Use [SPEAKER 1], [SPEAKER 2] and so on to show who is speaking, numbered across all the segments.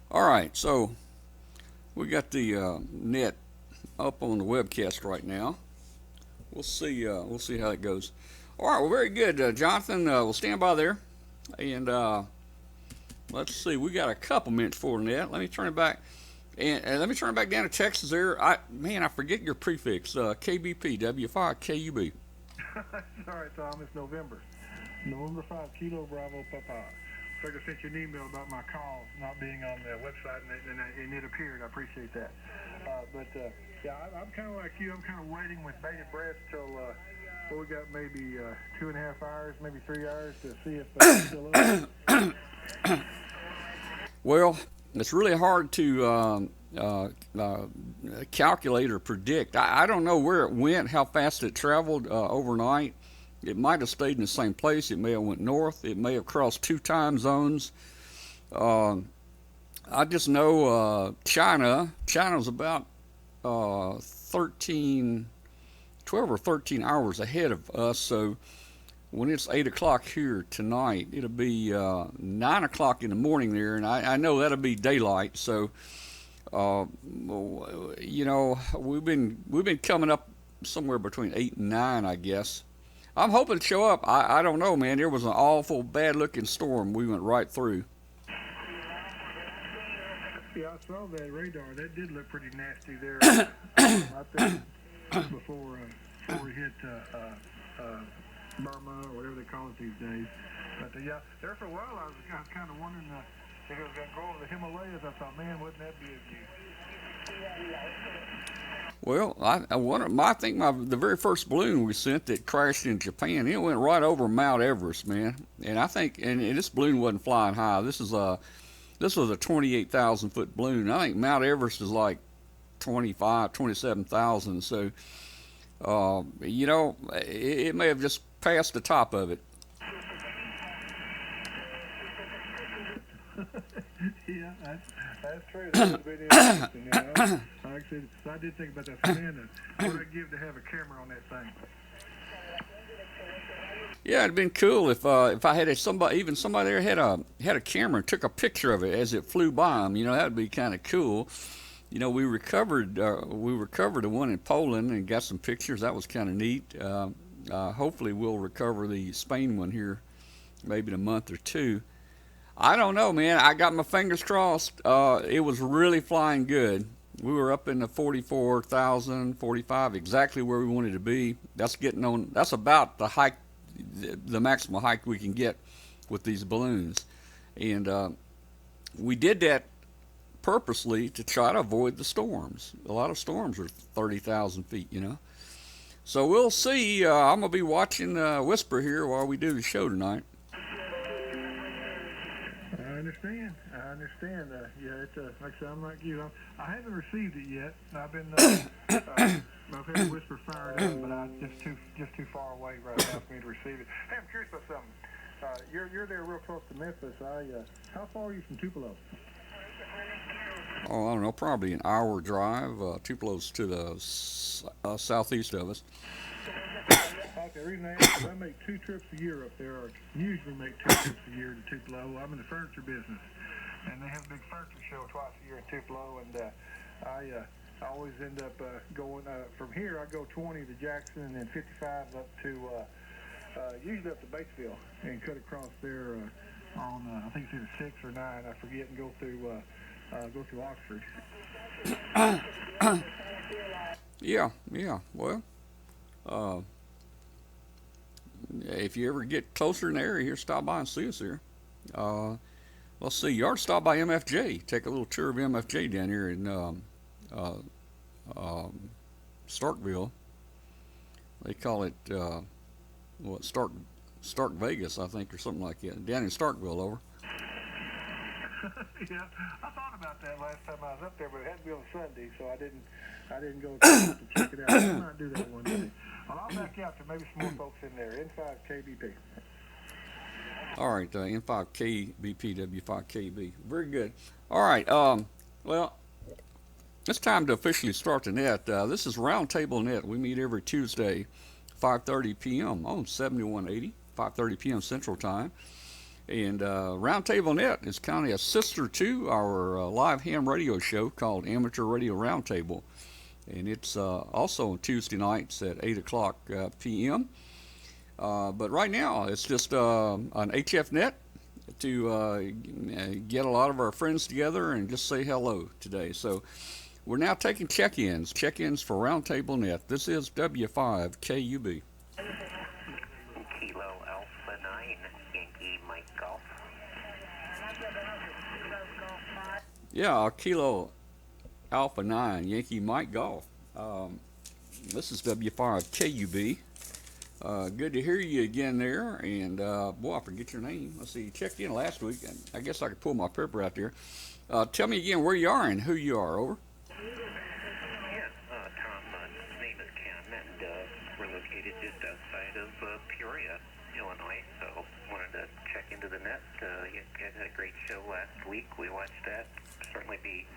[SPEAKER 1] All right, so we got the net up on the webcast right now. We'll see how it goes. All right, well, very good, Jonathan. We'll stand by there, and let's see. We got a couple minutes for the net. Let me turn it back, and let me turn it back down to Texas. There, I forget your prefix. KBP W5KUB.
[SPEAKER 2] Sorry, Tom, it's November. November 5, Kilo Bravo Papa. Figured I sent you an email about my call not being on the website, and it appeared. I appreciate that. Yeah, I'm kind of like you. I'm kind of waiting with bated breath till we got maybe 2.5 hours, maybe 3 hours to see if it's still open.
[SPEAKER 1] Well, it's really hard to calculate or predict. I don't know where it went, how fast it traveled overnight. It might have stayed in the same place. It may have went north. It may have crossed two time zones. I just know China's about 12 or 13 hours ahead of us. So when it's 8 o'clock here tonight, it'll be 9 o'clock in the morning there, and I know that'll be daylight. So we've been coming up somewhere between 8 and 9, I guess. I'm hoping to show up. I don't know, man. There was an awful bad looking storm we went right through.
[SPEAKER 2] Yeah, I saw that radar. That did look pretty nasty there. I think before we hit Burma or whatever they call it these days. But yeah, there for a while I was kind of wondering if it was going to go over the Himalayas. I thought, man, wouldn't that be a view?
[SPEAKER 1] Well, I think the very first balloon we sent that crashed in Japan, it went right over Mount Everest, man. And I think, and this balloon wasn't flying high. This was a 28,000 foot balloon. I think Mount Everest is like 27,000. So, it may have just passed the top of it.
[SPEAKER 2] Yeah, that's true. That would have been interesting. Like I said, I did think about that. Fernanda, what would I give to have a camera on that thing?
[SPEAKER 1] Yeah, it'd been cool if I had somebody there had a camera and took a picture of it as it flew by them. That'd be kind of cool. We recovered the one in Poland and got some pictures. That was kind of neat. Hopefully, we'll recover the Spain one here, maybe in a month or two. I don't know, man. I got my fingers crossed. It was really flying good. We were up in the 44,000, 45, exactly where we wanted to be. That's about the hike, the maximum hike we can get with these balloons. And we did that purposely to try to avoid the storms. A lot of storms are 30,000 feet, So we'll see. I'm going to be watching Whisper here while we do the show tonight.
[SPEAKER 2] I understand. Yeah, it's like I said, I'm like you. I haven't received it yet. I've been, I've had Whisper fired up, but I'm just too far away right now for me to receive it. Hey, I'm curious about something. You're there real close to Memphis. How far are you from Tupelo?
[SPEAKER 1] Oh, I don't know, probably an hour drive. Tupelo's to the southeast of us.
[SPEAKER 2] Okay, the reason I ask is I make 2 trips a year up there, or usually make 2 trips a year to Tupelo. I'm in the furniture business, and they have a big furniture show twice a year in Tupelo, and I always end up going from here. I go 20 to Jackson, and then 55 up to usually up to Batesville, and cut across there on I think it's either 6 or 9, I forget, and go through Oxford.
[SPEAKER 1] Yeah. Well, if you ever get closer in the area here, stop by and see us here. Let's see, you ought to stop by MFJ. Take a little tour of MFJ down here in Starkville. They call it Stark Vegas, I think, or something like that. Down in Starkville, over.
[SPEAKER 2] Yeah, I thought about that last time I was up there, but it had to be on Sunday, so I didn't go to check it out. I might do that one day. Well, I'll back out to maybe some more folks in there. N5KBP.
[SPEAKER 1] All right, N5KBP, W5KB. Very good. All right, well, it's time to officially start the net. This is Roundtable Net. We meet every Tuesday, 5:30 p.m. on 7180 5:30 p.m. Central Time. And Roundtable Net is kind of a sister to our live ham radio show called Amateur Radio Roundtable. And it's also on Tuesday nights at 8 o'clock p.m. But right now, it's just on HF Net to get a lot of our friends together and just say hello today. So we're now taking check-ins for Roundtable Net. This is W5KUB.
[SPEAKER 3] Kilo Alpha 9, Yankee Mike Golf.
[SPEAKER 1] Yeah, Kilo Alpha 9, Yankee Mike Golf. This is W5KUB. Good to hear you again there. And, boy, I forget your name. Let's see, you checked in last week. I guess I could pull my paper out there. Tell me again where you are and who you are, over.
[SPEAKER 3] Yeah, Tom, my name is Ken, and we're located just outside of Peoria, Illinois, so wanted to check into the net. You guys had a great show last week. We watched that. Certainly be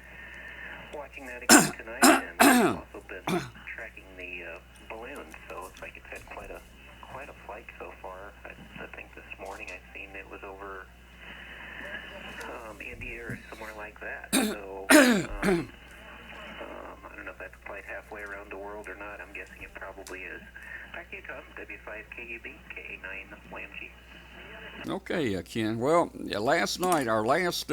[SPEAKER 3] watching that again tonight, and I've also been tracking the balloon, so it's like it's had quite a flight so far. I think this morning I seen it was over India or somewhere like that. So I don't know if that's quite halfway around the world or not. I'm guessing it probably is. Back to you, Tom. W5KUB, KA9YMG.
[SPEAKER 1] Okay, Ken. Well, last night, our last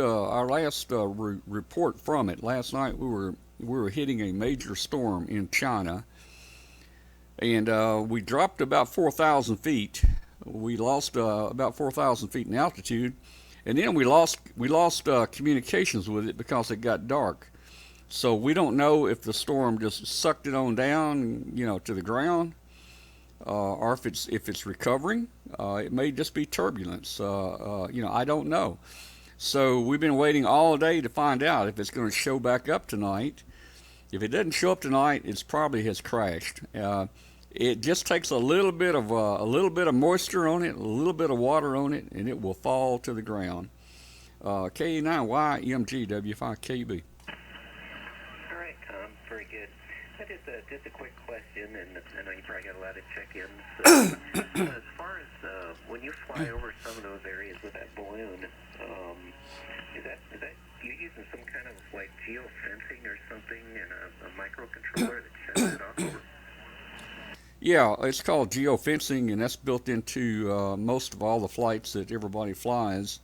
[SPEAKER 1] report from it. Last night we were hitting a major storm in China, and we dropped about 4,000 feet. We lost about 4,000 feet in altitude, and then we lost communications with it because it got dark. So we don't know if the storm just sucked it on down, to the ground, or if it's recovering. It may just be turbulence. I don't know. So we've been waiting all day to find out if it's going to show back up tonight. If it doesn't show up tonight, it probably has crashed. It just takes a little bit of moisture on it, a little bit of water on it, and it will fall to the ground. KA9YMG W5KUB.
[SPEAKER 3] All right, Tom. Very good. Just a quick question, and I know you probably got a lot of check-ins. As far as when you fly over some of those areas with that balloon, is that you using some kind of like geofencing or something, and a microcontroller that shuts it off over?
[SPEAKER 1] Yeah, it's called geofencing, and that's built into most of all the flights that everybody flies.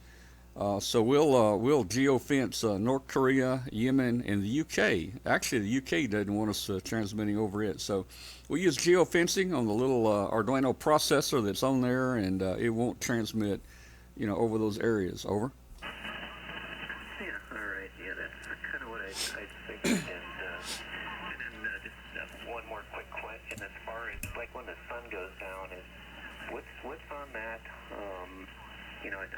[SPEAKER 1] So we'll geofence North Korea, Yemen, and the UK. Actually, the UK doesn't want us transmitting over it, so we use geofencing on the little Arduino processor that's on there, and it won't transmit, over those areas. Over.
[SPEAKER 3] Yeah. All right. Yeah, that's kind of what I figured. And then just one more quick question: as far as like when the sun goes down, what's on that?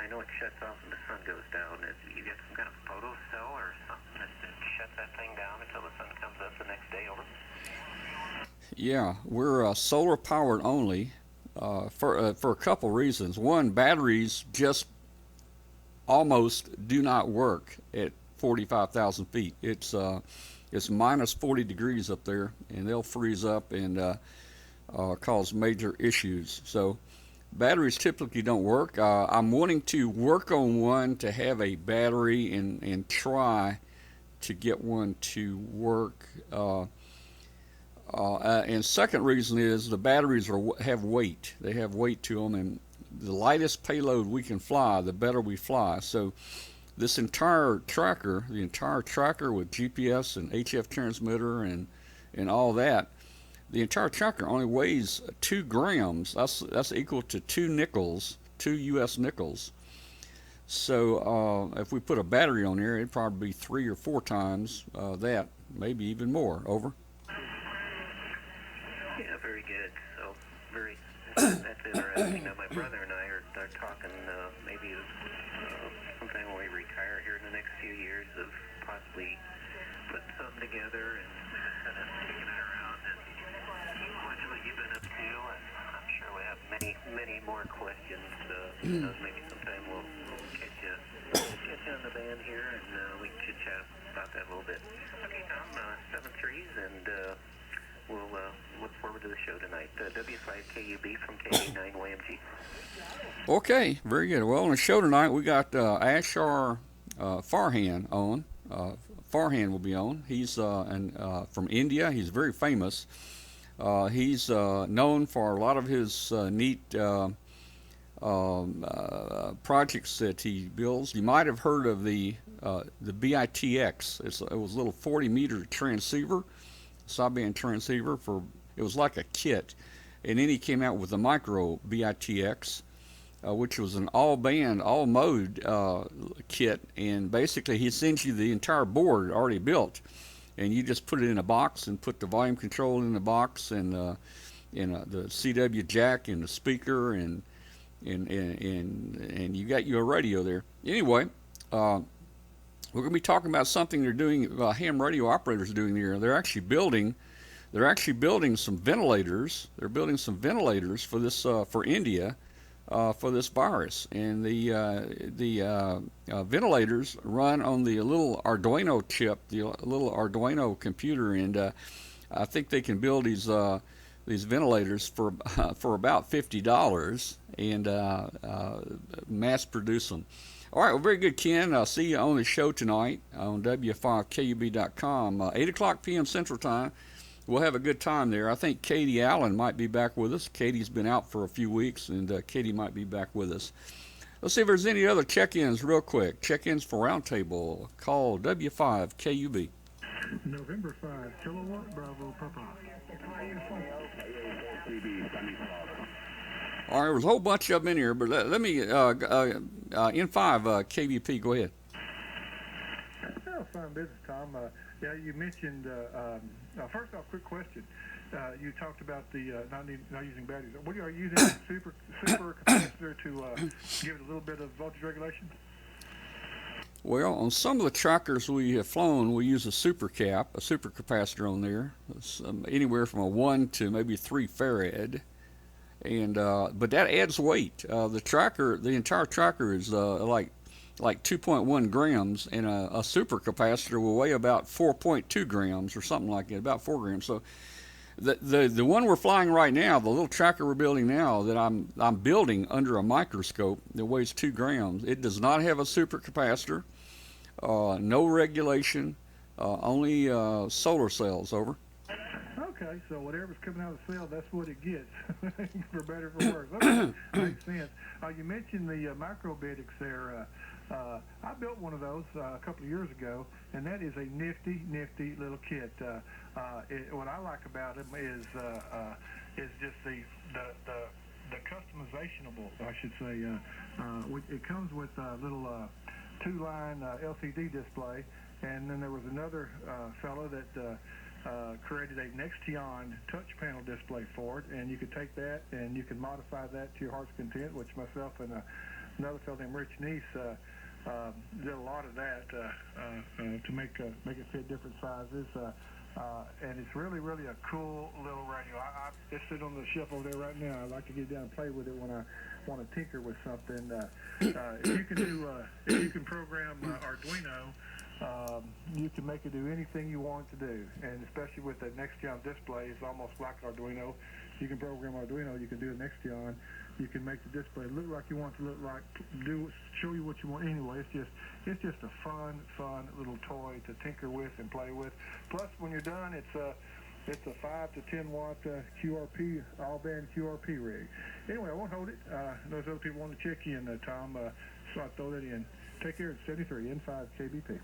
[SPEAKER 3] I know it shuts off when the sun goes down. You get some kind of photo cell or something that shuts that thing down until the sun comes up the next day, over?
[SPEAKER 1] Yeah, we're solar powered only for a couple reasons. One, batteries just almost do not work at 45,000 feet. It's minus 40 degrees up there, and they'll freeze up and cause major issues. So batteries typically don't work. I'm wanting to work on one to have a battery and try to get one to work. And second reason is the batteries have weight. They have weight to them, and the lightest payload we can fly, the better we fly. So this entire tracker, with GPS and HF transmitter and all that, the entire tracker only weighs 2 grams. That's equal to 2 U.S. nickels. So if we put a battery on there, it'd probably be 3 or 4 times that, maybe even more. Over.
[SPEAKER 3] Yeah, very good. So that's interesting. Now my brother and I are talking maybe sometime when we retire here in the next few years of possibly putting something together and kind of kicking it around and watching what you've been up to. And I'm sure we have many more questions. Maybe sometime we'll catch you on the band here and we can chit chat about that a little bit. Okay, Tom, 7 threes and we'll look forward to the show tonight. W5KUB from KA9YMG.
[SPEAKER 1] Okay, very good. Well, on the show tonight, we got Ashar Farhan on. Farhan will be on. He's from India. He's very famous. He's known for a lot of his neat projects that he builds. You might have heard of the BITX. It was a little 40-meter transceiver, sideband transceiver for. It was like a kit, and then he came out with the micro BITX, which was an all-band, all-mode kit, and basically he sends you the entire board already built, and you just put it in a box and put the volume control in the box and the CW jack and the speaker and you got your radio there. Anyway, we're going to be talking about something they're doing. Ham radio operators are doing there. They're actually building some ventilators. They're building some ventilators for this for India. For this virus, and the ventilators run on the little Arduino chip, the little Arduino computer, and I think they can build these ventilators for about $50 and mass produce them. All right, well, very good, Ken. I'll see you on the show tonight on w5kub.com, 8 o'clock p.m. Central Time. We'll have a good time there. I think Katie Allen might be back with us. Katie's been out for a few weeks, and Katie might be back with us. Let's see if there's any other check-ins real quick. Check-ins for Roundtable. Call W5KUB.
[SPEAKER 2] November 5, kilowatt, Bravo, Papa.
[SPEAKER 1] All right, there was a whole bunch of them in here, but let me, N5, KVP, go ahead.
[SPEAKER 2] Well, fine business, Tom. Yeah, you mentioned, first off, quick question. You talked about the not using batteries. What are you using? super capacitor to give it a little bit of voltage regulation?
[SPEAKER 1] Well, on some of the trackers we have flown, we use a super capacitor on there. It's, anywhere from a 1 to maybe 3 farad. And but that adds weight. The entire tracker is like 2.1 grams, and a super capacitor will weigh about 4.2 grams or something like that, about 4 grams. So the one we're flying right now, the little tracker we're building now, that I'm building under a microscope that weighs 2 grams, it does not have a super capacitor, no regulation, only solar cells. Over.
[SPEAKER 2] Okay, so whatever's coming out of the cell, that's what it gets, for better or for worse. Okay, makes sense. You mentioned the microbitics there. I built one of those a couple of years ago, and that is a nifty little kit. What I like about it is just the customizationable, I should say. It comes with a little 2-line LCD display, and then there was another fellow that created a Nextion touch panel display for it, and you could take that and you can modify that to your heart's content, which myself and another fellow named Rich Neese did a lot of that to make it fit different sizes, and it's really a cool little radio. It's sitting on the shelf over there right now. I like to get down and play with it when I want to tinker with something. If you can program Arduino, you can make it do anything you want it to do, and especially with the Nextion display, it's almost like Arduino. You can program Arduino, you can do a Nextion, you can make the display look like you want it to look like, show you what you want. Anyway, it's just a fun little toy to tinker with and play with. Plus, when you're done, it's a 5 to 10 watt QRP, all band QRP rig. Anyway, I won't hold it. Those other people want to check in, Tom, so I throw that in. Take care. It's 73 N5 KBP.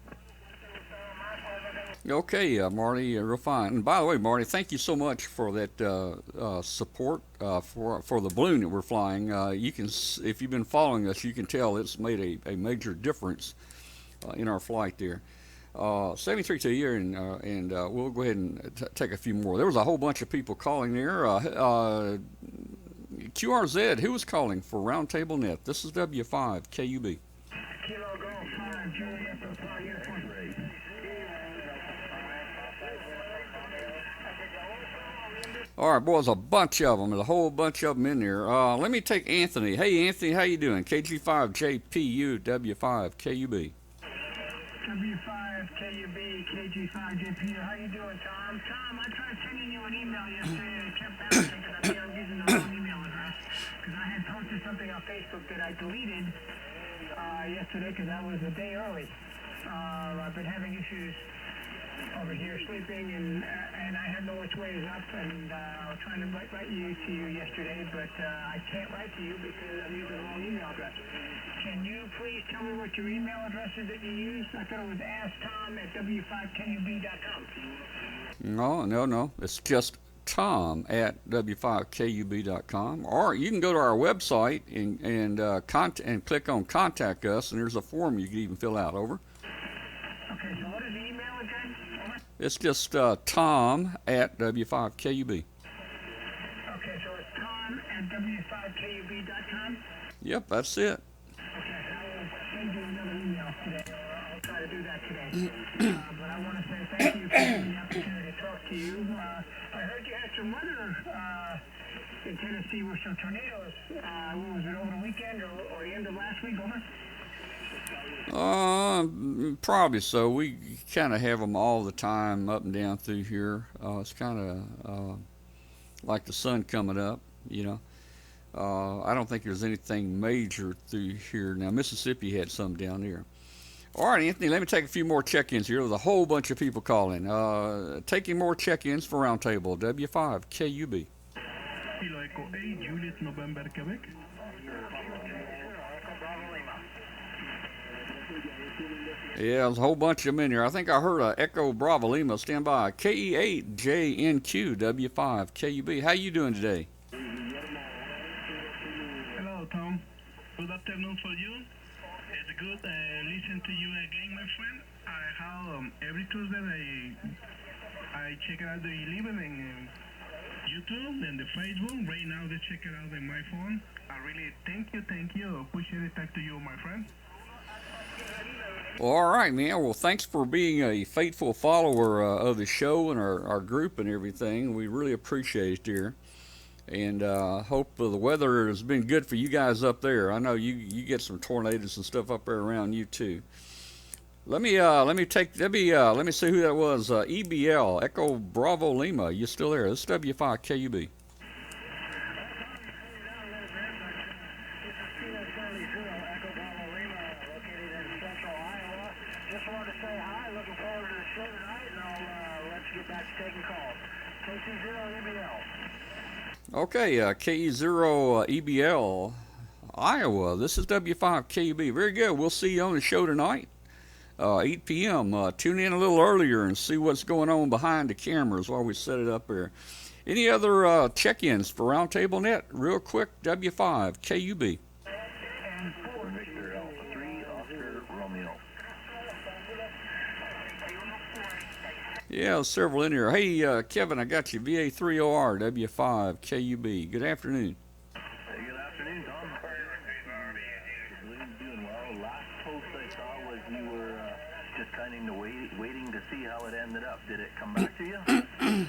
[SPEAKER 1] Okay, Marty, real fine. And by the way, Marty, thank you so much for that support for the balloon that we're flying. You can, if you've been following us, you can tell it's made a major difference in our flight there. 73 to a year, and we'll go ahead and take a few more. There was a whole bunch of people calling there. QRZ, who was calling for Roundtable Net? This is W5 KUB. All right, boys, a bunch of them. There's a whole bunch of them in there. Let me take Anthony. Hey, Anthony, how you doing? KG5JPU W5 KUB.
[SPEAKER 2] W5KUB, KG5JP. How you doing, Tom? Tom, I tried sending you an email yesterday and it kept bouncing because I think I'm using the wrong email address. Because I had posted something on Facebook that I deleted yesterday because I was a day early. I've been having issues over here sleeping and I had no which way is up and I was trying to write to you yesterday, but I can't write to you because I'm using the wrong email address. Can you please tell me what your email address is that you use? I thought it was asktom@w5kub.com.
[SPEAKER 1] No. It's just tom@w5kub.com, or you can go to our website and click on Contact Us, and there's a form you can even fill out. Over.
[SPEAKER 2] Okay, so what is the email again? Over.
[SPEAKER 1] It's just tom@w5kub.
[SPEAKER 2] Okay, so it's tom@w5kub.com.
[SPEAKER 1] Yep, that's it.
[SPEAKER 2] Okay, I will send you another email today, or I'll try to do that today. But I want to say thank you for the opportunity to talk to you. I heard you had some weather in Tennessee with some tornadoes. Was it over the weekend or the end of last week? Over?
[SPEAKER 1] Probably so. We kind of have them all the time up and down through here. It's kind of like the sun coming up, you know. I don't think there's anything major through here. Now, Mississippi had some down there. All right, Anthony, let me take a few more check-ins here. There's a whole bunch of people calling. Taking more check-ins for Roundtable, W5KUB.
[SPEAKER 2] Kilo Echo 8, Juliet, November, Quebec.
[SPEAKER 1] Yeah, there's a whole bunch of them in here. I think I heard Echo Bravo Lima. Stand by. KE8JNQ, W5KUB. How you doing today?
[SPEAKER 2] Hello, Tom. Good afternoon for you. It's good listen to you again, my friend. I have every Tuesday I check out the 11 in YouTube and the Facebook. Right now they check it out on my phone. I really thank you. Appreciate it. Talk to you, my friend.
[SPEAKER 1] Well, all right, man. Well, thanks for being a faithful follower of the show and our group and everything. We really appreciate it, dear. And hope the weather has been good for you guys up there. I know you get some tornadoes and stuff up there around you too. Let me see who that was. EBL Echo Bravo Lima. You still there? This is W5KUB.
[SPEAKER 2] Just wanted to say hi. Looking forward to the show tonight, and I'll let you get back to taking calls. KC0 EBL.
[SPEAKER 1] Okay, KE0 EBL Iowa. This is W5KUB. Very good. We'll see you on the show tonight, 8 p.m. Tune in a little earlier and see what's going on behind the cameras while we set it up here. Any other check-ins for Roundtable Net? Real quick, W5KUB.
[SPEAKER 3] Victor Alpha 3, Oscar Romeo.
[SPEAKER 1] Yeah, several in here. Hey, Kevin, I got you. VA3OR, W5KUB. Good afternoon.
[SPEAKER 3] Hey, good afternoon, Tom. Doing well. Last post I saw was you were just kind of waiting to see how it ended up. Did it come back to you?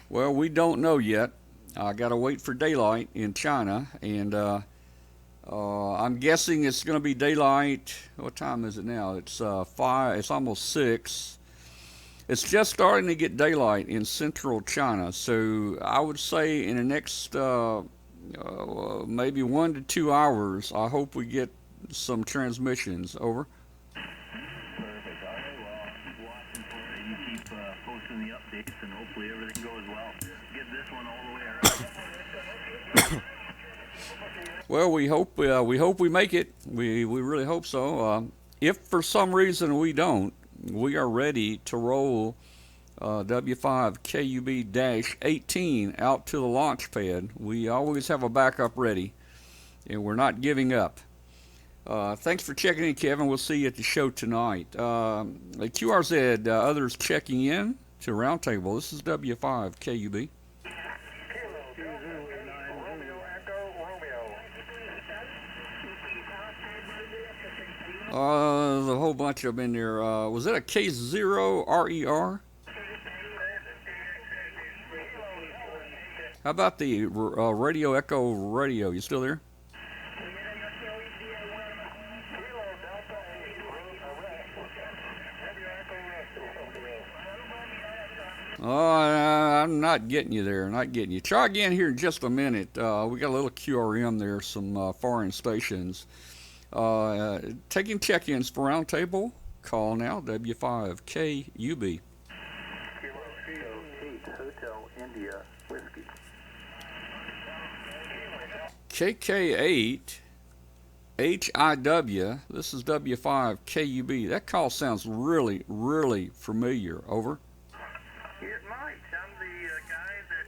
[SPEAKER 1] Well, we don't know yet. I got to wait for daylight in China, and I'm guessing it's going to be daylight. What time is it now? It's 5. It's almost 6. It's just starting to get daylight in central China, so I would say in the next maybe 1 to 2 hours, I hope we get some transmissions. Over.
[SPEAKER 3] Perfect. All right. Well, I'll keep watching for it. You keep posting the updates, and hopefully everything goes well. Get this one all the way around.
[SPEAKER 1] Well, we hope we make it. We really hope so. If for some reason we don't, we are ready to roll W5KUB-18 out to the launch pad. We always have a backup ready, and we're not giving up. Thanks for checking in, Kevin. We'll see you at the show tonight. QRZ, others checking in to Roundtable. This is W5KUB. There's a whole bunch of them in there. Was that a K0RER? How about the Radio Echo Radio? You still there? Oh, I'm not getting you there. Not getting you. Try again here in just a minute. We got a little QRM there, some foreign stations. Taking check-ins for Roundtable. Call now, W5KUB.
[SPEAKER 3] Kilo 8 Hotel India Whiskey.
[SPEAKER 1] KK8 HIW. This is W5KUB. That call sounds really, really familiar. Over.
[SPEAKER 3] It might. I'm the guy that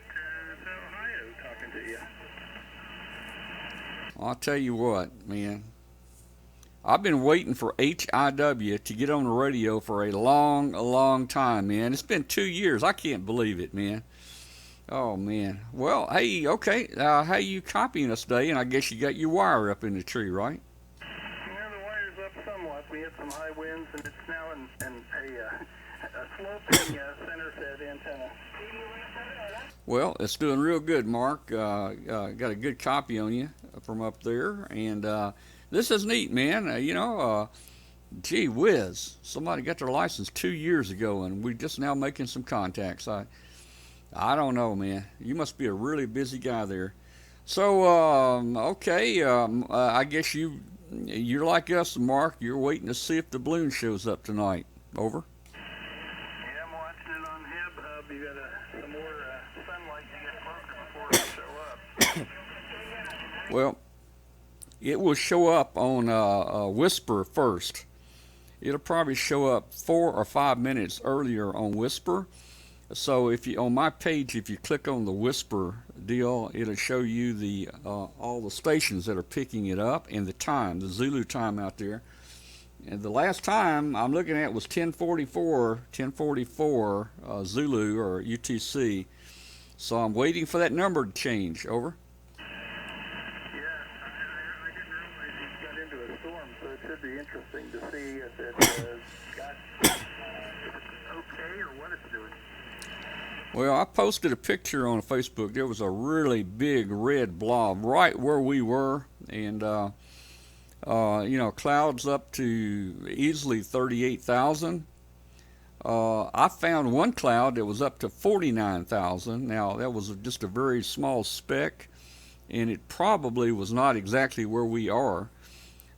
[SPEAKER 3] is in Ohio talking to you.
[SPEAKER 1] I'll tell you what, man. I've been waiting for HIW to get on the radio for a long time, man. It's been 2 years. I can't believe it, man. Oh, man. Well, hey, okay. How you copying us today? And I guess you got your wire up in the tree, right?
[SPEAKER 3] Yeah, the wire's up somewhat. We had some high winds, and it's now in a sloping center set antenna.
[SPEAKER 1] Well, it's doing real good, Mark. Got a good copy on you from up there. And this is neat, man. Gee whiz. Somebody got their license 2 years ago, and we're just now making some contacts. I don't know, man. You must be a really busy guy there. So, okay, I guess you're like us, Mark. You're waiting to see if the balloon shows up tonight. Over.
[SPEAKER 3] Yeah, I'm watching it on HubHub. You got some more sunlight to get closer before it show up.
[SPEAKER 1] Well, it will show up on Whisper first. It'll probably show up 4 or 5 minutes earlier on Whisper. So if you on my page, if you click on the Whisper deal, it'll show you the all the stations that are picking it up and the time, the Zulu time out there. And the last time I'm looking at was 1044 Zulu or UTC. So I'm waiting for that number to change. Over.
[SPEAKER 3] Yeah, I didn't realize he got into a storm, so it should be interesting to see if it got okay or what it's doing.
[SPEAKER 1] Well, I posted a picture on Facebook. There was a really big red blob right where we were, and clouds up to easily 38,000. I found one cloud that was up to 49,000. Now, that was just a very small speck, and it probably was not exactly where we are.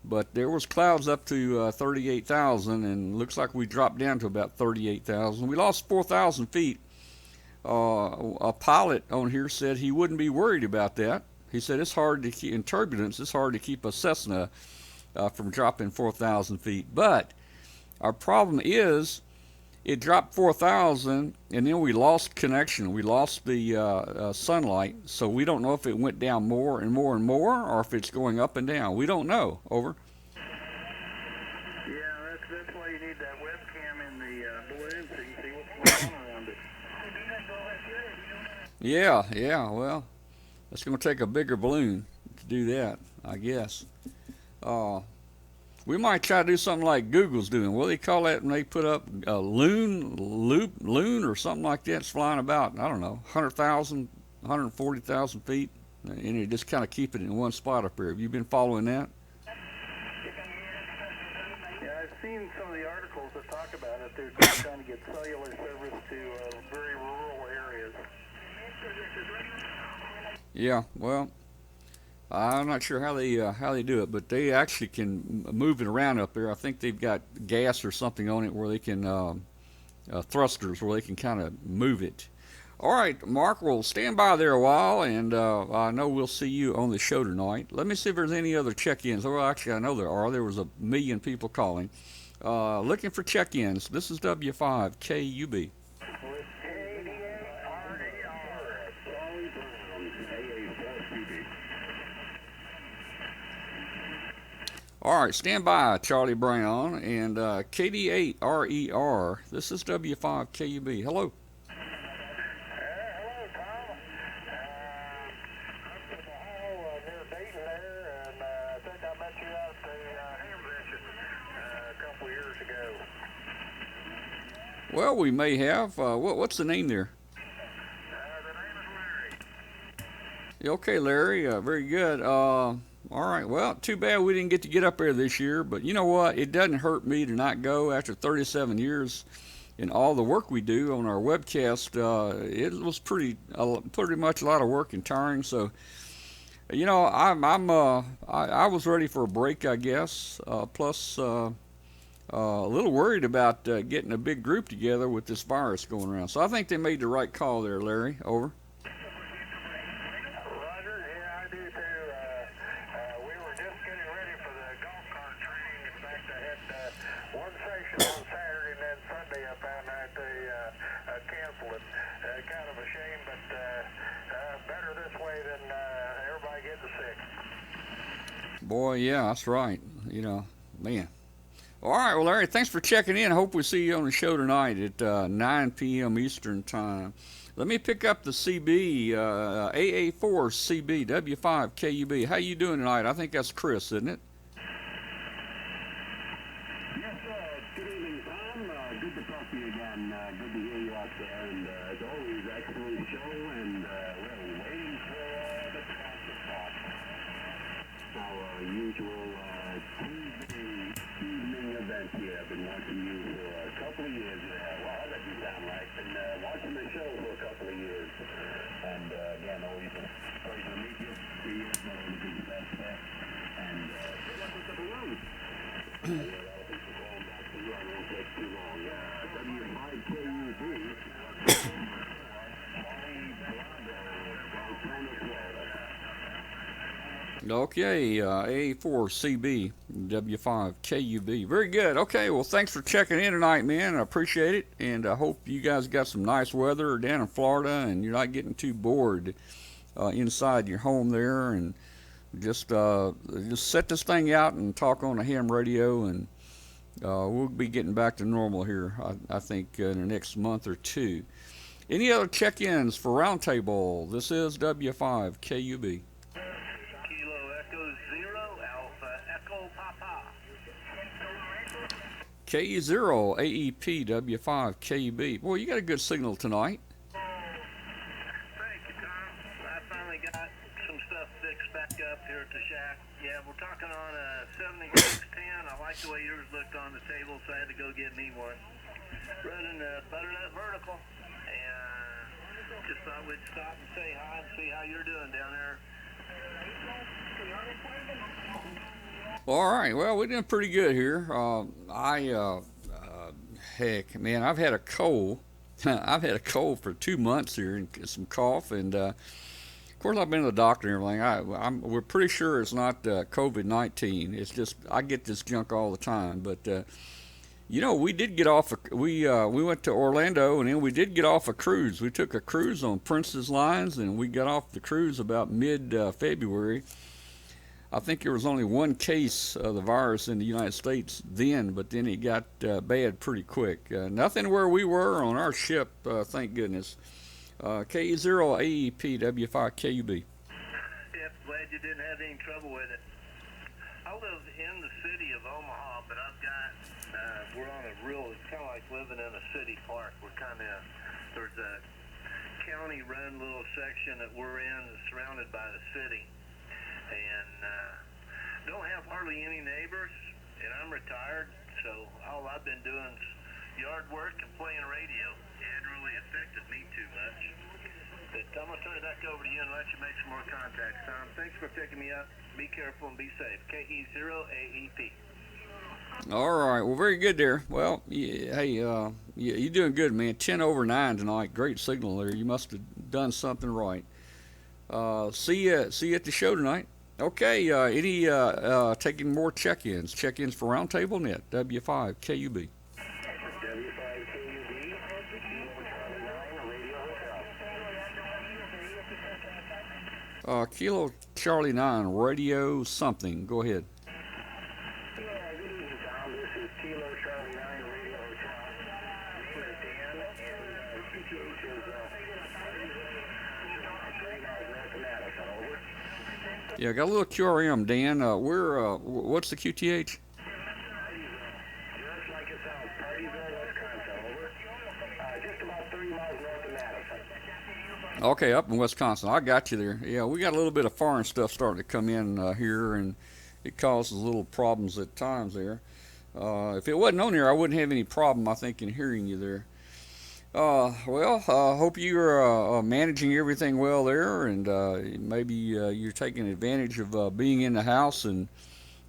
[SPEAKER 1] But there was clouds up to 38,000, and looks like we dropped down to about 38,000. We lost 4,000 feet. A pilot on here said he wouldn't be worried about that. He said it's hard to keep, in turbulence, it's hard to keep a Cessna from dropping 4,000 feet. But our problem is it dropped 4,000 and then we lost connection. We lost the sunlight. So we don't know if it went down more and more and more or if it's going up and down. We don't know. Over.
[SPEAKER 3] Yeah, that's why you need that webcam in the balloon so you can see what's going on around it.
[SPEAKER 1] Yeah, well, it's going to take a bigger balloon to do that, I guess. We might try to do something like Google's doing. What do they call that when they put up a loon or something like that? It's flying about, I don't know, 100,000, 140,000 feet, and you just kind of keep it in one spot up here. Have you been following that?
[SPEAKER 3] Yeah, I've seen some of the articles that talk about it. They're just trying to get cellular service to very rural areas.
[SPEAKER 1] Yeah, well, I'm not sure how they do it, but they actually can move it around up there. I think they've got gas or something on it where they can thrusters where they can kind of move it. All right, Mark, we'll stand by there a while, and I know we'll see you on the show tonight. Let me see if there's any other check-ins. Well, actually, I know there are. There was 1 million people calling, looking for check-ins. This is W5KUB. All right, stand by, Charlie Brown, and KD8RER. This is W5KUB. Hello.
[SPEAKER 3] Hello, Tom. I'm from Ohio, near Dayton there, and I think I met you out at the ham convention a couple years ago.
[SPEAKER 1] Well, we may have. What's the name there?
[SPEAKER 3] The name is Larry.
[SPEAKER 1] Okay, Larry. Very good. All right. Well, too bad we didn't get to get up there this year, but you know what? It doesn't hurt me to not go after 37 years. and all the work we do on our webcast, it was pretty much a lot of work and tiring. So, I was ready for a break, I guess. Plus, a little worried about getting a big group together with this virus going around. So I think they made the right call there, Larry. Over.
[SPEAKER 2] Roger, yeah, I do too. We were just getting ready for the golf cart training. In fact, I had one session on Saturday and then Sunday I found out they canceled it. Kind of a shame, but better this way than everybody getting sick.
[SPEAKER 1] Boy, yeah, that's right. Man. All right, well, Larry, thanks for checking in. I hope we see you on the show tonight at 9 p.m. Eastern Time. Let me pick up the CB, AA4CB, W5KUB. How you doing tonight? I think that's Chris, isn't it?
[SPEAKER 4] Yes, good evening, Tom. Good to talk to you again. Good to hear you out there. And as always, excellent show. And we're waiting for the talk. Our usual Tuesday evening event here. I've been watching you for a couple of years. Well, that doesn't sound right. Been watching the show for a couple of years. And again, always a pleasure to meet you. See you. Nothing to be best there. And good luck with the balloons.
[SPEAKER 1] Okay, A4CB, W5KUB. Very good. Okay, well, thanks for checking in tonight, man. I appreciate it, and I hope you guys got some nice weather down in Florida, and you're not getting too bored inside your home there, and just set this thing out and talk on the ham radio, and we'll be getting back to normal here, I think, in the next month or two. Any other check-ins for Roundtable? This is W5KUB. KE0 AEP W5KUB. Boy, you got a good signal tonight.
[SPEAKER 3] Thank you, Tom. I finally got some stuff fixed back up here at the shack. Yeah, we're talking on a 7610. I like the way yours looked on the table, so I had to go get me one. Running a butternut vertical, and just thought we'd stop and say hi and see how you're doing down there.
[SPEAKER 1] All right, well, we're doing pretty good here. Heck, man, I've had a cold. I've had a cold for 2 months here and some cough, and of course I've been to the doctor and everything. We're pretty sure it's not COVID-19. It's just I get this junk all the time. But we did get off. We went to Orlando, and then we did get off a cruise. We took a cruise on Princess Lines, and we got off the cruise about mid-February. I think there was only one case of the virus in the United States then, but then it got bad pretty quick. Nothing where we were on our ship, thank goodness. KE0 AEP W5KUB.
[SPEAKER 3] Yep, glad you didn't have any trouble with it. I live in the city of Omaha, but we're on a real, it's kind of like living in a city park. There's a county-run little section that we're in that's surrounded by the city. And don't have hardly any neighbors, and I'm retired, so all I've been doing is yard work and playing radio. It hadn't really affected me too much. But I'm going to turn it back over to you and let you make some more contacts, Tom. Thanks for picking me up. Be careful and be safe. KE0 AEP.
[SPEAKER 1] All right, well, very good there. Well, hey, you're doing good, man. 10 over 9 tonight. Great signal there. You must have done something right. See you at the show tonight. Okay, taking more check-ins for Roundtable Net, W5KUB. Kilo Charlie 9, radio something. Go ahead.
[SPEAKER 4] Good evening, Tom. This is Kilo Charlie 9, Radio Hotel. Name is Dan, and QTH is 39 over.
[SPEAKER 1] Yeah, got a little QRM, Dan. What's the QTH?
[SPEAKER 4] Just like it sounds, Partyville, Wisconsin, over. Just about 30 miles north of Madison.
[SPEAKER 1] Okay, up in Wisconsin. I got you there. Yeah, we got a little bit of foreign stuff starting to come in here, and it causes little problems at times there. If it wasn't on there, I wouldn't have any problem, I think, in hearing you there. Hope you're managing everything well there, and maybe you're taking advantage of being in the house and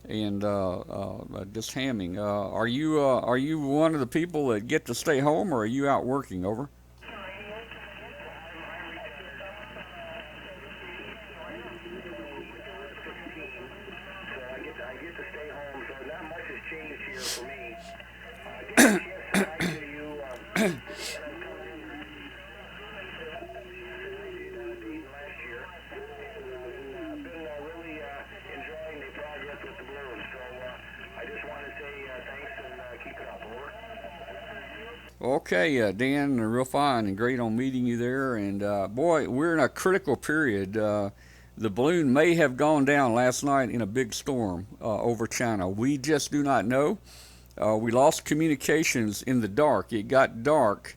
[SPEAKER 1] just hamming. Are you one of the people that get to stay home, or are you out working? Over.
[SPEAKER 4] I get to stay home, so not much has changed here for me. Didn't get a chance to talk to you. Last year. I've been really enjoying the progress with the balloons, so I just want to say thanks and keep it up. Over.
[SPEAKER 1] Okay, Dan, real fine and great on meeting you there. And boy, we're in a critical period. The balloon may have gone down last night in a big storm over China. We just do not know. We lost communications in the dark. It got dark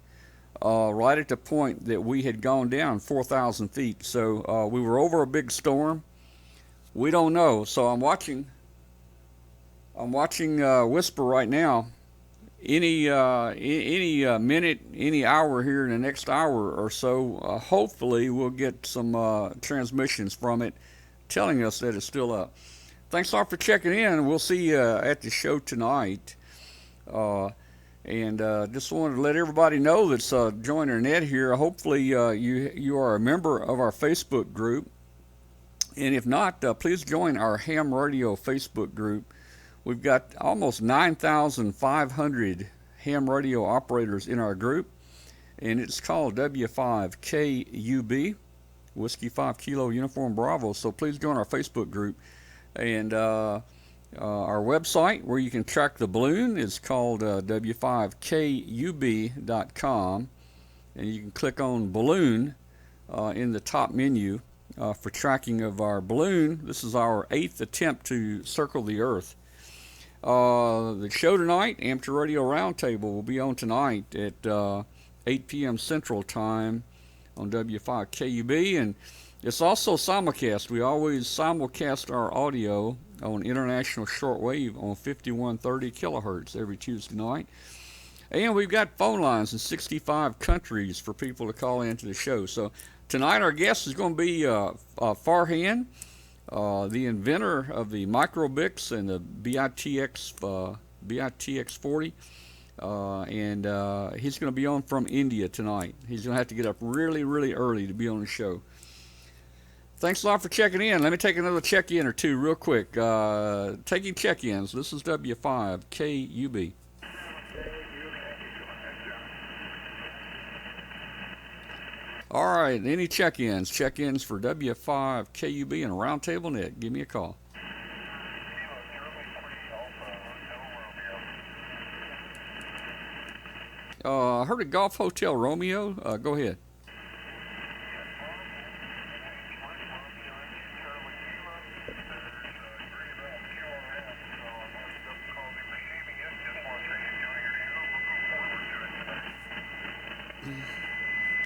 [SPEAKER 1] right at the point that we had gone down 4,000 feet. So we were over a big storm. We don't know. So I'm watching. Whisper right now. Any minute, any hour here in the next hour or so, hopefully we'll get some transmissions from it telling us that it's still up. Thanks a lot for checking in. We'll see you at the show tonight. And just wanted to let everybody know that's joining our net here. Hopefully you are a member of our Facebook group. And if not, please join our Ham Radio Facebook group. We've got almost 9,500 ham radio operators in our group, and it's called W5kub, Whiskey 5 Kilo Uniform Bravo. So please join our Facebook group. And our website where you can track the balloon is called w5kub.com, and you can click on balloon in the top menu for tracking of our balloon. This is our 8th attempt to circle the Earth. The show tonight, Amateur Radio Roundtable, will be on tonight at 8 p.m. Central Time on W5KUB, and it's also simulcast. We always simulcast our audio on international shortwave on 5130 kilohertz every Tuesday night. And we've got phone lines in 65 countries for people to call into the show. So tonight our guest is going to be Farhan, the inventor of the Microbix and the BITX40, and he's going to be on from India tonight. He's going to have to get up really, really early to be on the show. Thanks a lot for checking in. Let me take another check-in or two real quick. Taking check-ins. This is W5KUB. All right, any check-ins? Check-ins for W5KUB and Roundtable Net. Give me a call. I heard a Golf Hotel Romeo. Go ahead.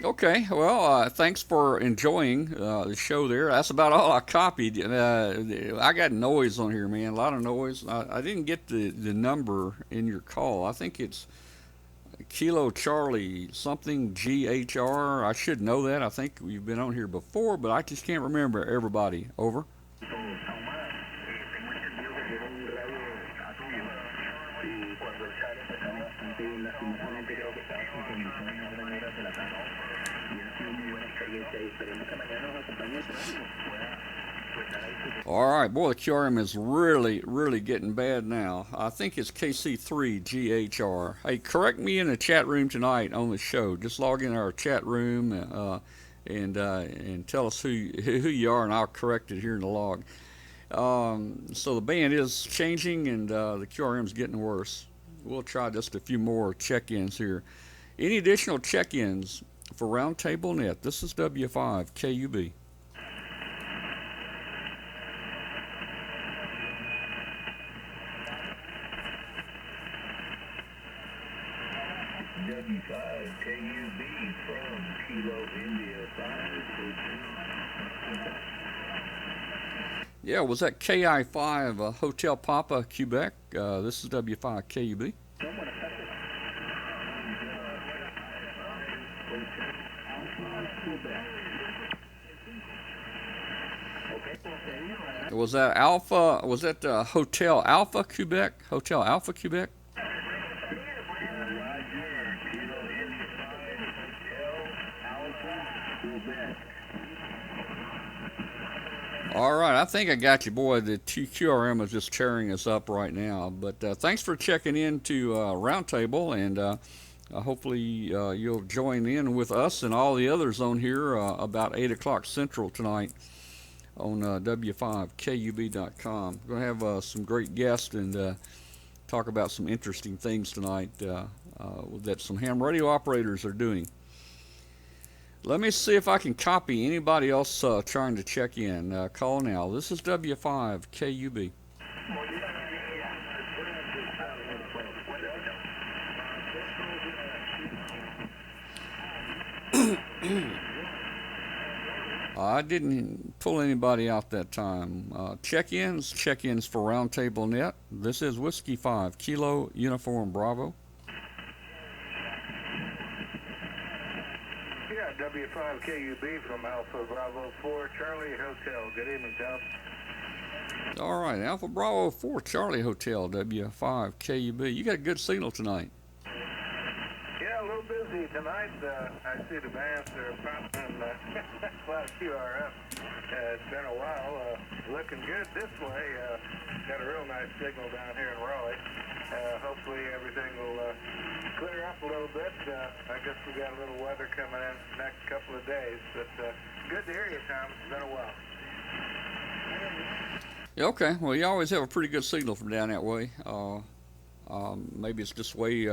[SPEAKER 1] Okay, well, thanks for enjoying the show there. That's about all I copied. I got noise on here, man, a lot of noise. I didn't get the number in your call. I think it's Kilo Charlie something GHR. I should know that. I think we've been on here before, but I just can't remember everybody. Over. All right, boy, the QRM is really, really getting bad now. I think it's KC3GHR. Hey, correct me in the chat room tonight on the show. Just log in our chat room and tell us who you are, and I'll correct it here in the log. So the band is changing, and the QRM is getting worse. We'll try just a few more check-ins here. Any additional check-ins for Roundtable Net? This is W5KUB.
[SPEAKER 4] W5KUB from Kilo India 5.
[SPEAKER 1] Yeah, was that KI5 Hotel Papa, Quebec? This is W5KUB. Was that Alpha? Was that Hotel Alpha Quebec? Hotel Alpha Quebec? All right, I think I got you, boy. The TQRM is just tearing us up right now. But thanks for checking in to Roundtable, and hopefully you'll join in with us and all the others on here about 8 o'clock Central tonight on w5kub.com. We're going to have some great guests and talk about some interesting things tonight that some ham radio operators are doing. Let me see if I can copy anybody else trying to check in. Call now. This is W5KUB. I didn't pull anybody out that time. Check-ins for Roundtable Net. This is Whiskey 5, Kilo Uniform Bravo.
[SPEAKER 2] Yeah, W5KUB from Alpha Bravo 4 Charlie Hotel. Good evening, Tom.
[SPEAKER 1] All right, Alpha Bravo 4 Charlie Hotel, W5KUB. You got a good signal tonight.
[SPEAKER 2] Yeah, a little busy tonight. I see the bands are popping flat QRF. It's been a while. Looking good this way. Got a real nice signal down here in Raleigh. Hopefully everything will clear up a little bit. I guess we got a little weather coming in the next couple of days. But good to hear you, Tom. It's been a while.
[SPEAKER 1] Yeah, okay. Well, you always have a pretty good signal from down that way. Maybe it's just the way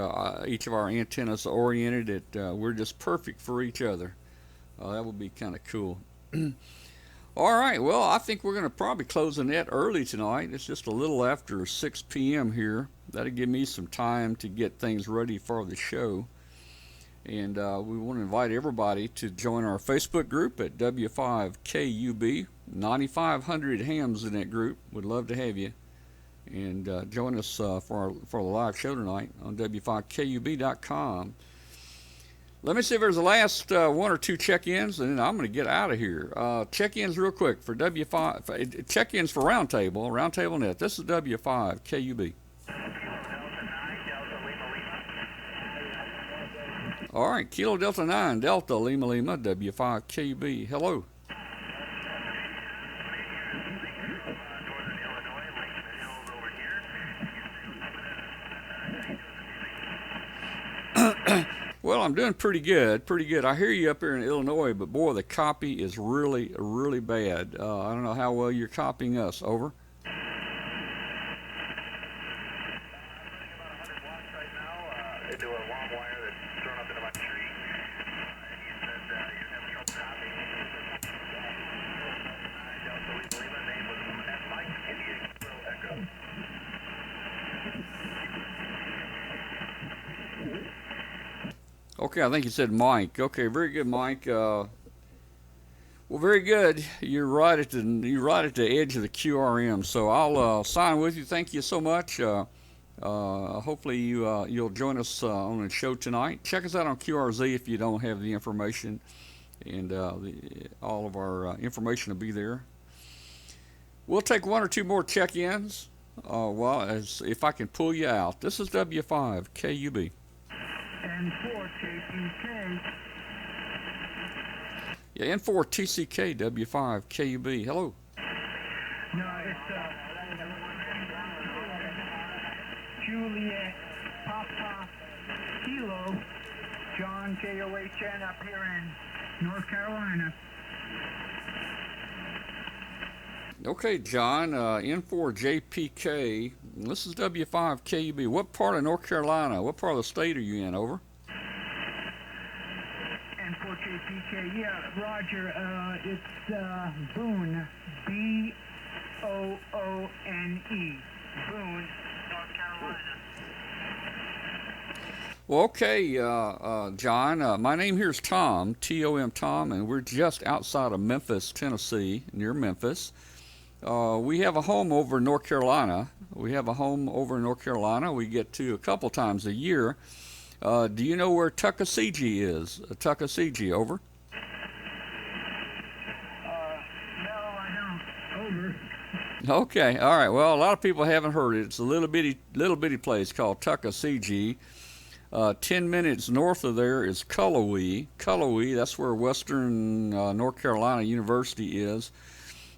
[SPEAKER 1] each of our antennas are oriented that we're just perfect for each other. That would be kind of cool. All right, well, I think we're going to probably close the net early tonight. It's just a little after 6 p.m. here. That'll give me some time to get things ready for the show. And we want to invite everybody to join our Facebook group at W5KUB. 9,500 hams in that group. Would love to have you. And join us for the live show tonight on w5kub.com. Let me see if there's the last one or two check-ins, and then I'm going to get out of here. Check-ins real quick for W5. Check-ins for Roundtable Net. This is W5KUB. All right, Kilo Delta 9, Delta Lima Lima, W5KUB. Hello. Well, I'm doing pretty good. I hear you up here in Illinois, but boy, the copy is really, really bad. I don't know how well you're copying us. Over. Okay, I think you said Mike. Okay, very good, Mike. Well, very good. You're right at the edge of the QRM. So I'll sign with you. Thank you so much. Hopefully you'll join us on the show tonight. Check us out on QRZ if you don't have the information, and all of our information will be there. We'll take one or two more check-ins. If I can pull you out. This is W5KUB.
[SPEAKER 2] N4KPK.
[SPEAKER 1] Yeah, N4TCK, W5KUB. Hello.
[SPEAKER 2] No, it's Juliet Papa Kilo John KOHN up here in North Carolina.
[SPEAKER 1] Okay, John, N4JPK. This is W5KUB. What part of North Carolina? What part of the state are you in? Over.
[SPEAKER 2] N4JPK. Yeah, Roger. It's Boone. Boone. Boone, North Carolina.
[SPEAKER 1] Well, okay, John. My name here is Tom, Tom, and we're just outside of Memphis, Tennessee, near Memphis. We have a home over in North Carolina. We have a home over in North Carolina. We get to a couple times a year. Do you know where Tuckasegee is? Tuckasegee, over.
[SPEAKER 2] No, I don't. Over.
[SPEAKER 1] Okay, all right. Well, a lot of people haven't heard it. It's a little bitty place called Tuckasegee. 10 minutes north of there is Cullowhee. Cullowhee, that's where Western North Carolina University is.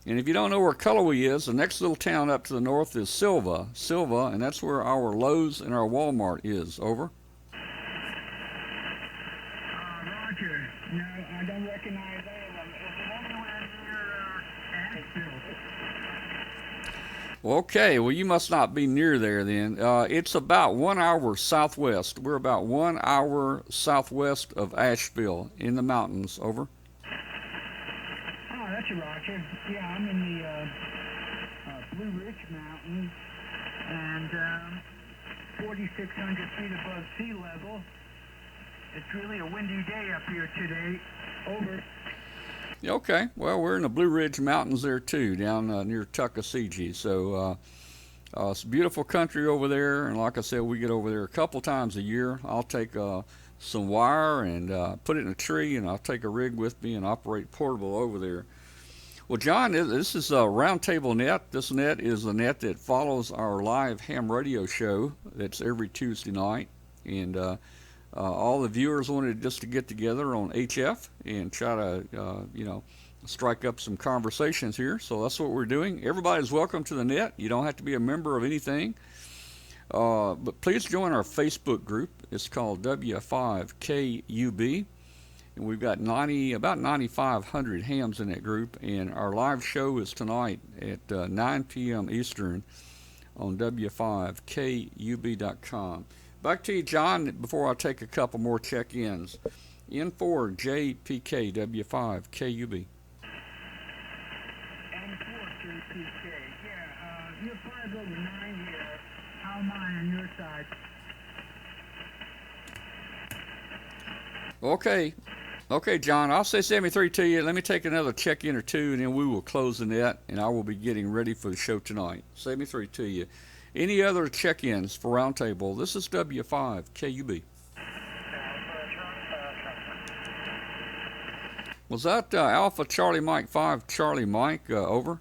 [SPEAKER 1] And if you don't know where Cullowhee is, the next little town up to the north is Silva. Silva, and that's where our Lowe's and our Walmart is. Over.
[SPEAKER 2] Roger. No, I don't recognize any of them. Is it anywhere near Asheville?
[SPEAKER 1] Well, okay, well, you must not be near there then. It's about 1 hour southwest. We're about 1 hour southwest of Asheville in the mountains. Over.
[SPEAKER 2] Oh, that's a Roger. Yeah, I'm in the Blue Ridge Mountains, and 4,600 feet above sea level. It's really a windy day up here today. Over.
[SPEAKER 1] Yeah, okay, well, we're in the Blue Ridge Mountains there too, down near Tuckasegee. So it's beautiful country over there, and like I said, we get over there a couple times a year. I'll take some wire and put it in a tree, and I'll take a rig with me and operate portable over there. Well, John, this is a Roundtable Net. This net is a net that follows our live ham radio show that's every Tuesday night. And all the viewers wanted just to get together on HF and try to, strike up some conversations here. So that's what we're doing. Everybody's welcome to the net. You don't have to be a member of anything. But please join our Facebook group. It's called w5kub. And we've got about 9,500 hams in that group, and our live show is tonight at 9 p.m. Eastern on w5kub.com. Back to you, John, before I take a couple more check-ins. N4JPK W5KUB.
[SPEAKER 2] N4JPK, yeah, you're 509 here. How am I on your side?
[SPEAKER 1] Okay, John, I'll say 73 to you. Let me take another check-in or two, and then we will close the net, and I will be getting ready for the show tonight. 73 to you. Any other check-ins for Roundtable? This is W5KUB. Was that Alpha Charlie Mike 5 Charlie Mike, over?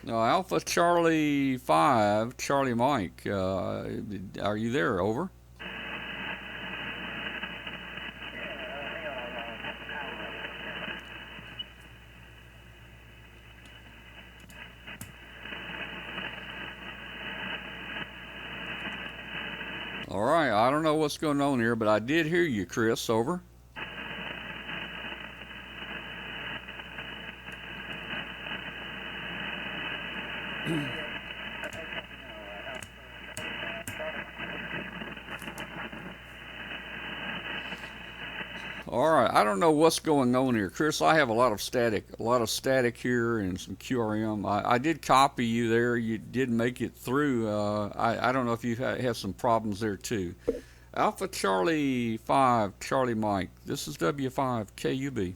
[SPEAKER 1] Alpha Charlie 5 Charlie Mike, are you there? Over. All right, I don't know what's going on here, but I did hear you, Chris. Over. All right, I don't know what's going on here, Chris. I have a lot of static here, and some QRM. I did copy you there. You did make it through. I don't know if you have some problems there too. Alpha Charlie 5 Charlie Mike. This is W5KUB.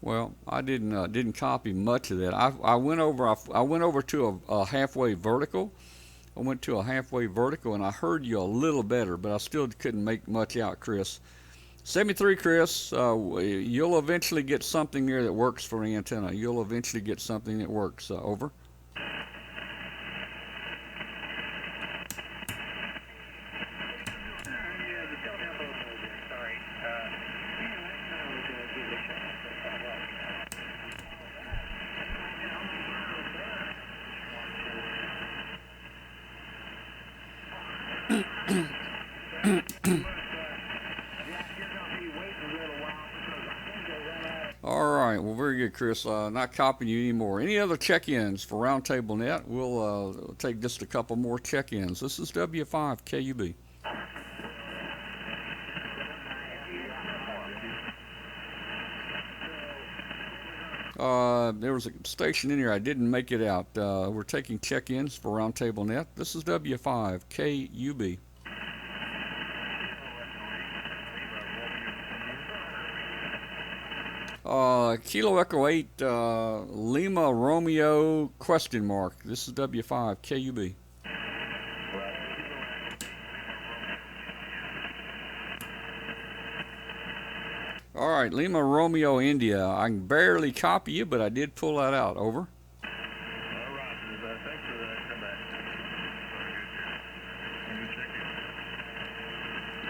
[SPEAKER 1] Well, I didn't copy much of that. I went over to a halfway vertical. I went to a halfway vertical, and I heard you a little better, but I still couldn't make much out, Chris. 73, Chris. You'll eventually get something there that works for the antenna. You'll eventually get something that works. Over. Chris. Not copying you anymore. Any other check-ins for Roundtable Net? We'll take just a couple more check-ins. This is W5KUB. There was a station in here I didn't make it out. We're taking check-ins for Roundtable Net. This is W5KUB. Kilo Echo 8 Lima Romeo question mark. This is W5KUB. All right, Lima Romeo India. I can barely copy you, but I did pull that out. Over.
[SPEAKER 2] Thanks for that comeback.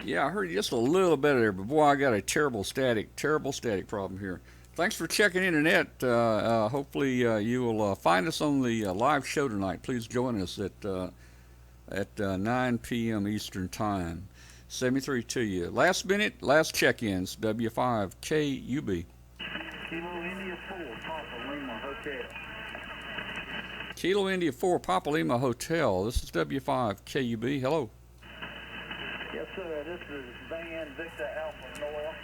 [SPEAKER 1] Yeah, I heard you just a little bit there, but boy, I got a terrible static problem here. Thanks for checking internet. Hopefully you will find us on the live show tonight. Please join us at 9 p.m. Eastern Time. 73 to you. Last minute, last check-ins. W5KUB.
[SPEAKER 2] Kilo India 4, Papa Lima Hotel.
[SPEAKER 1] Kilo India 4, Papa Lima Hotel. This is W5KUB. Hello.
[SPEAKER 2] Yes, sir. This is Van Victor Alpha North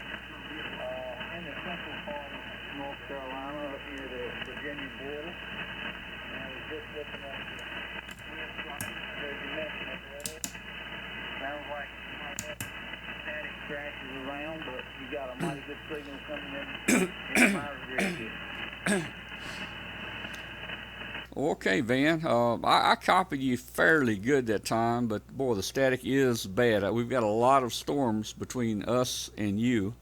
[SPEAKER 2] in the central part of North Carolina, up near the Virginia border. And I was just looking at the dimension of it. Sounds like static crashes around, but you got a mighty good signal coming in my direction.
[SPEAKER 1] Okay, Van. I copied you fairly good that time, but boy, the static is bad. We've got a lot of storms between us and you,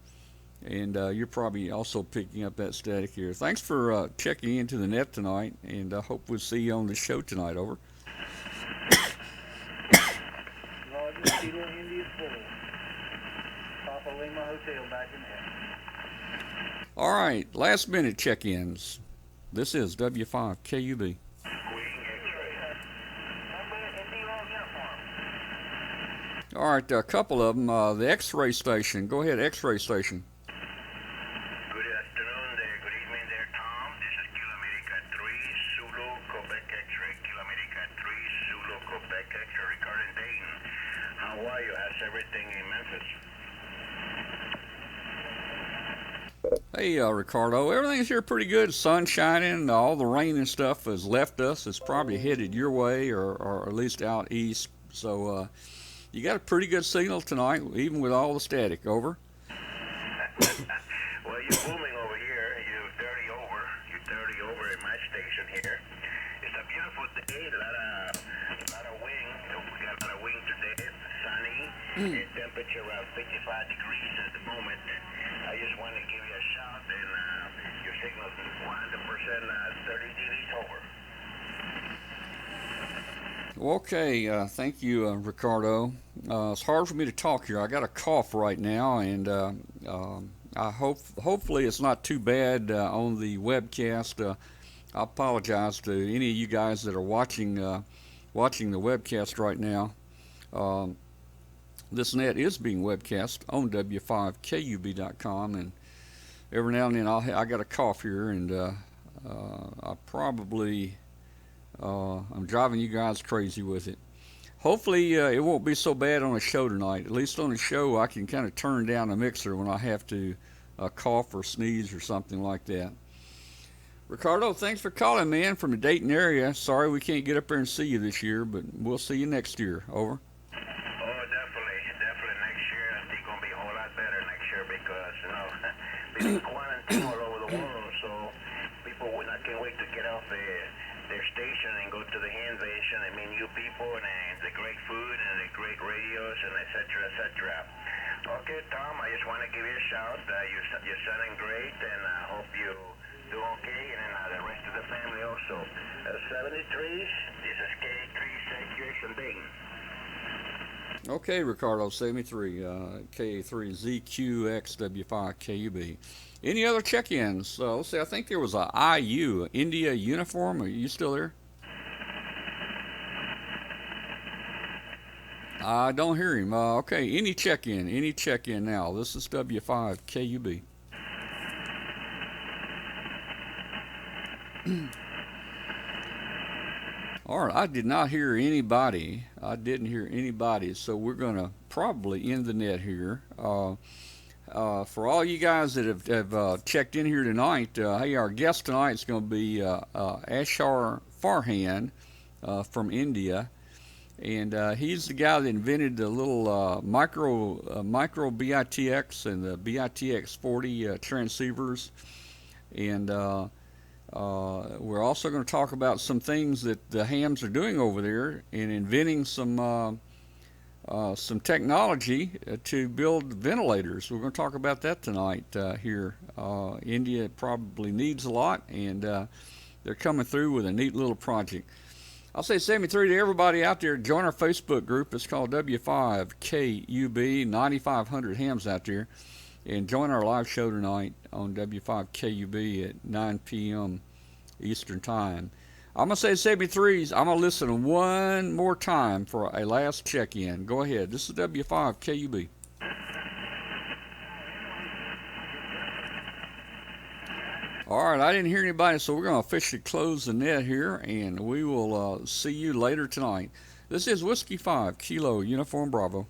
[SPEAKER 1] and you're probably also picking up that static here. Thanks for checking into the net tonight, and I hope we'll see you on the show tonight. Over.
[SPEAKER 2] Roger, Kilo India 4, Papa Lima Hotel back in there.
[SPEAKER 1] All right, last minute check-ins. This is W5KUB. All right, a couple of them. The X-ray station. Go ahead, X-ray station.
[SPEAKER 3] Good afternoon there. Good evening there, Tom. This is Kilo America 3, Zulu, Quebec X-ray. Kilo America 3, Zulu, Quebec X-ray. Recording Dayton. How are you? How's everything in Memphis?
[SPEAKER 1] Hey, Ricardo. Everything's here pretty good. Sun shining. All the rain and stuff has left us. It's probably headed your way or at least out east. So you got a pretty good signal tonight, even with all the static. Over.
[SPEAKER 3] Well, you're booming over here. You're 30 over in my station here. It's a beautiful day. A lot of wind. We got a lot of wind today. Sunny. And temperature around 55 degrees at the moment. I just want to give you a shout, and your signal is 100% 30 dBs over.
[SPEAKER 1] Okay, thank you, Ricardo. It's hard for me to talk here. I got a cough right now, and hopefully it's not too bad on the webcast. I apologize to any of you guys that are watching the webcast right now. This net is being webcast on w5kub.com, and every now and then I got a cough here, and I probably I'm driving you guys crazy with it. Hopefully it won't be so bad on the show tonight. At least on the show I can kind of turn down the mixer when I have to cough or sneeze or something like that. Ricardo, thanks for calling, man, from the Dayton area. Sorry we can't get up there and see you this year, but we'll see you next year. Over.
[SPEAKER 3] Been quarantine all over the world, so people I can't wait to get off their station and go to the invasion and meet new people and the great food and the great radios and etc. Okay, Tom, I just want to give you a shout. You're sounding great, and I hope you do okay, and the rest of the family also. 73, this is K3 Saturation Dayton.
[SPEAKER 1] Okay, Ricardo, 73, K3ZQXW5KUB. Any other check-ins? Let's see, I think there was a IU, India uniform. Are you still there? I don't hear him. Okay, any check-in now. This is W5KUB. All right, I did not hear anybody. I didn't hear anybody, so we're going to probably end the net here. For all you guys that have checked in here tonight, hey, our guest tonight is going to be Ashar Farhan from India, and he's the guy that invented the little micro BITX and the BITX 40 transceivers, and we're also going to talk about some things that the hams are doing over there and inventing some technology to build ventilators. We're going to talk about that tonight here. India probably needs a lot, and they're coming through with a neat little project. I'll say 73 to everybody out there. Join our Facebook group. It's called W5KUB, 9,500 hams out there. And join our live show tonight on W5KUB at 9 p.m. Eastern Time. I'm going to say 73s. I'm going to listen one more time for a last check-in. Go ahead. This is W5KUB. All right, I didn't hear anybody, so we're going to officially close the net here, and we will see you later tonight. This is Whiskey 5, Kilo Uniform Bravo.